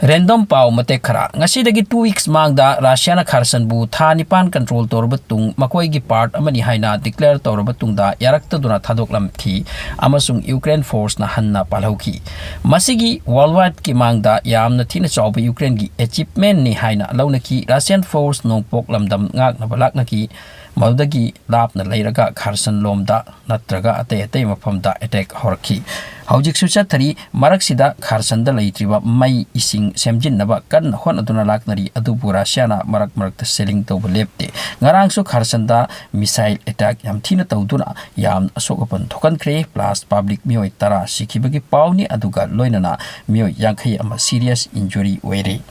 Random pau matek khara ngasi dagi 2 weeks mangda Russia na kharsan bu tha nipan control torba tung makoi gi part amani haina declare torba tungda yarakta duna thadoklam thi amasung Ukraine force na hanna palhauki masigi worldwide ki mangda yamna thina chawba Ukraine gi achievement ni haina launaki Russian force no poklamdam ngak na balak naki madagi lapna leiraga kharsan lomda natraga atei mafamda attack horki Haujik sucha thari maraksida kharsanda leitriba mai ising semjin naba kan hon aduna laknari adubu Russiana marak selling tawba lepte ngarang su kharsanda missile attack yam thina tawduna yam asokapan thokan kre plus public mioi tara sikibagi pawni aduga loinana mioi yankhai ama serious injury were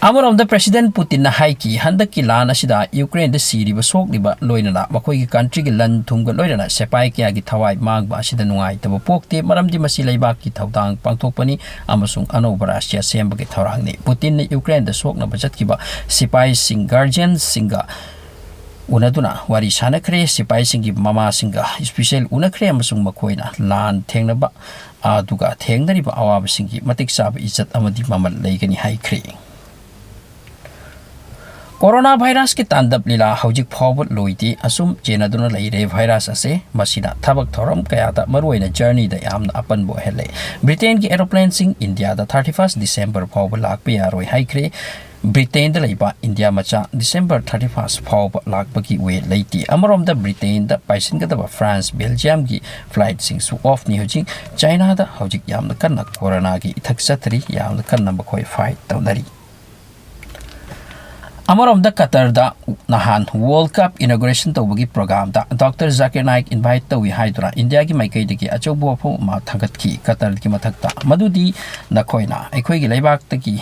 Amarom the President Putin na haiki handa ki lan asida Ukraine the siri ba sok liba loinana makoi ki country ki lan thumga loinana sepai kya gi thawai magba asida nungai tabo pokte maramdi masi leiba ki thawdang pangthokpani amasung anoba Russia semba ki thawrang ni Putin ne Ukraine the sok na bajat ki ba sipai sing guardian singa unaduna wari sanakre sipai singi mama singa special unakre amasung makoina lan thengna ba aduga thengnari ba awab singi matik sab izat amadi mamal leigani haikre Corona virus ki tandap lila haujik phawbut loiti asum jenaduna leire virus ase masina thabak thoram kaya da maruina journey da yamna apan bo hele Britain ki aeroplane sing India da 31st December phawbut lakpe yaroi haikre Britain da leiba India macha December 31st phawbut lakpaki we leiti amarom da Britain da paisin ga da France Belgium ki flight sing su off ni hojing China da haujik yamna kanna corona ki ithak satri yamna kanna bakhoi fight tawdari Amarom da Qatar da nahan World Cup inauguration tawbagi program da Dr. Zakir Naik invite tawi haidura India ki maikai dagi achobo pho ma thagat ki Qatar ki mathakta madudi nakhoina aikhoi gi leibak tagi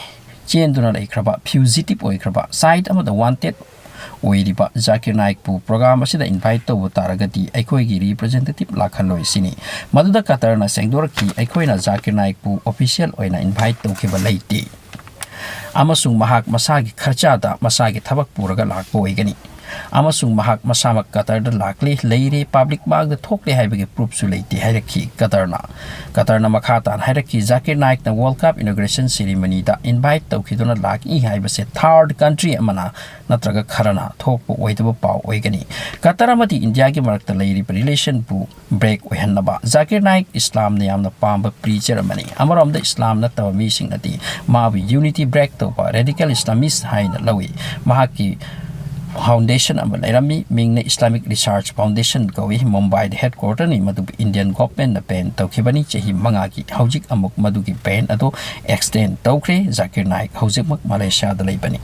chenduna leikraba fugitive oikraba side ama da wanted oiriba Zakir Naik pu program asida invite tawu taragati aikhoi gi representative lakhaloi sini maduda Qatar na sengdor ki aikhoina Zakir Naik pu official oina invite tawkiba leiti amasung mahak masagi kharchada masagi thabak puraga lakbo igani amasung mahak masamak Qatar da lakli leire public bag da thokle haibagi proof su leiti hairaki Qatarna makhatan hairaki Zakir Naik na World Cup inauguration ceremony da invite tawkhiduna laki haibase third country amana natraga kharana thokpo oidaba paw oigani Qatar amati India gi marakta leiri relation pu break oihannaba Zakir Naik Islam na yamna pamba preacher amani amarom da Islam na tawa mi singnati mawi unity break to radical Islamist haina lawi mahaki Foundation ama lairami mingna Islamic Research Foundation kawi Mumbai headquarter ni madu Indian government na pen tawkhibani chehi mangagi haujik amuk madugi pen ado extend tawkre Zakir Naik haujik mak Malaysia da leibani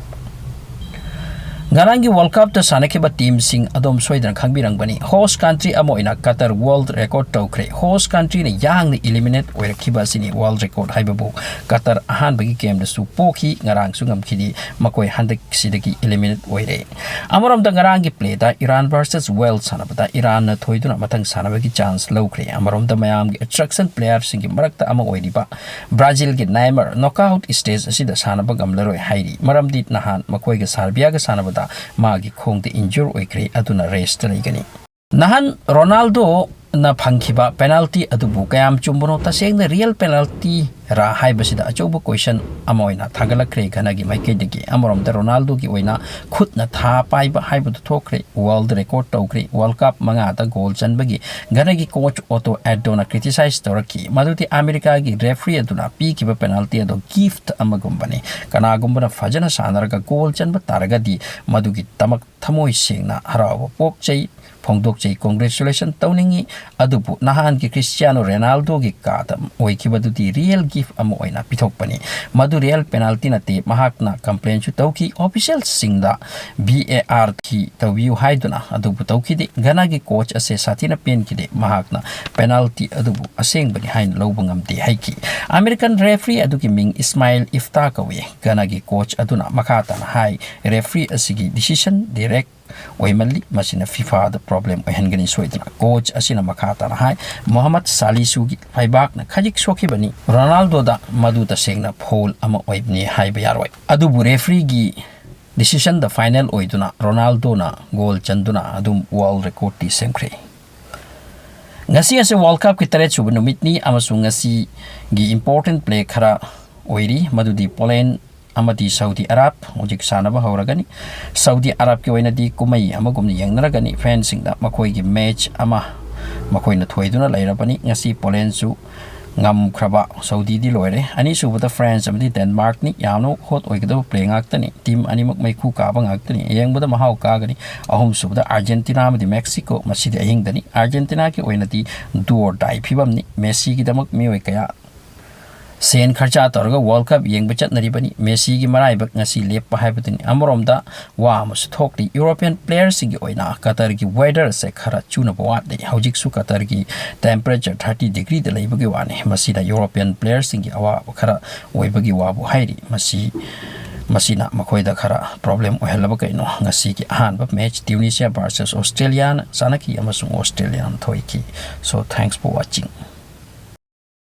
Garangi World Cup ta sanakiba team sing adom soidan khangbirang bani host country amoina Qatar world record tawkre host country ne yang ni eliminate oirakiba sini world record haibabu Qatar ahan bagi game da su pokhi ngarang sungam khidi makoi handak sidagi eliminate oire amoram da ngarangi play da Iran versus Wales sanabada Iran na thoiduna mathang sanabagi chance lowkre amoram da mayam gi attraction player singi marakta ama oiriba Brazil gi Neymar knockout stage asida sanaba gamlaroi hairi maram dit nahan makoi ga Serbia ga sanabada magi khong de injure oikre aduna rest leigani nahan Ronaldo na phangkhiba penalty adubu kayam chumbono taseng na real penalty ra haibasida achobo question amoina thagalakre ganagi maike degi amorom da Ronaldo gi oina khutna tha paiba haibudu thokre world record tawkre World Cup manga ta goal chanbagi ganagi coach Otto Adona criticize toraki maduti America gi referee aduna pi kiba penalty ado gift amagumbani kana gumbana fajana sanaraga goal chanba taragadi madugi tamak thamoi sengna harawa pokchei phongdokchei congratulation tawningi adubu nahan ki Cristiano Ronaldo gi kadam oikibadudi real gift amo oina pithokpani madu real penalty na te mahakna complain chu tawki official singda VAR ki tawiu haiduna adubu tawki de gana gi coach ase satina pen ki de mahakna penalty adubu aseng bani hain lobangam de haiki American referee aduki ming Ismail Iftakawi gana gi coach aduna makata na hai referee asigi decision direct oimali masina FIFA the problem ohengani soidna coach asina makata na hai Muhammad Salisu gi faibak na khajik soki bani Ronaldo da madu ta sengna foul ama oibni hai bayaroi adubu referee gi decision the final oiduna Ronaldo na goal chanduna adum world record ti semkre ngasi ase World Cup ki tare chubu numit ni amasung ngasi gi important play khara ꯑꯣꯏꯔꯤ ꯃꯗꯨꯗꯤ Poland amadi Saudi Arab ꯍꯧꯖꯤꯛ ꯁꯥꯟꯅꯕ ꯍꯧꯔꯒꯅꯤ Saudi Arab ꯒꯤ ꯑꯣꯏꯅꯗꯤ ꯀꯨꯝꯃꯩ ꯑꯃꯒꯨꯝꯅ ꯌꯦꯡꯅꯔꯒꯅꯤ ꯐꯦꯟꯁꯤꯡꯗ ꯃꯈꯣꯏꯒꯤ match ꯑꯃ ꯃꯈꯣꯏꯅ ꯊꯣꯏꯗꯨꯅ ꯂꯩꯔꯕꯅꯤ ꯉꯁꯤ ꯄꯣꯂꯦꯟꯁꯨ ngam Saudi di loire ani subata France amdi Denmark ni yamno hot oigado play ngaktani team animak maiku ka ba ngaktani yengbada mahau ka gani ahum subata Argentina amdi Mexico masidi ahingdani Argentina ki oinati do or die phibamni Messi ki damak mioi kaya sen kharcha torga World Cup yeng bachat naribani Messi gi marai bak ngasi lepa haibutini amromda wa mas thokli European players gi oina Qatar gi weather se khara chuna bawat de hojik su Qatar gi temperature 30 degree de leibagi wani masida European players gi awa khara oibagi wa bu hairi masina makoida khara problem ohelaba kaino ngasi gi ahan ba match Tunisia versus Australia sanaki amasung Australian thoiki so thanks for watching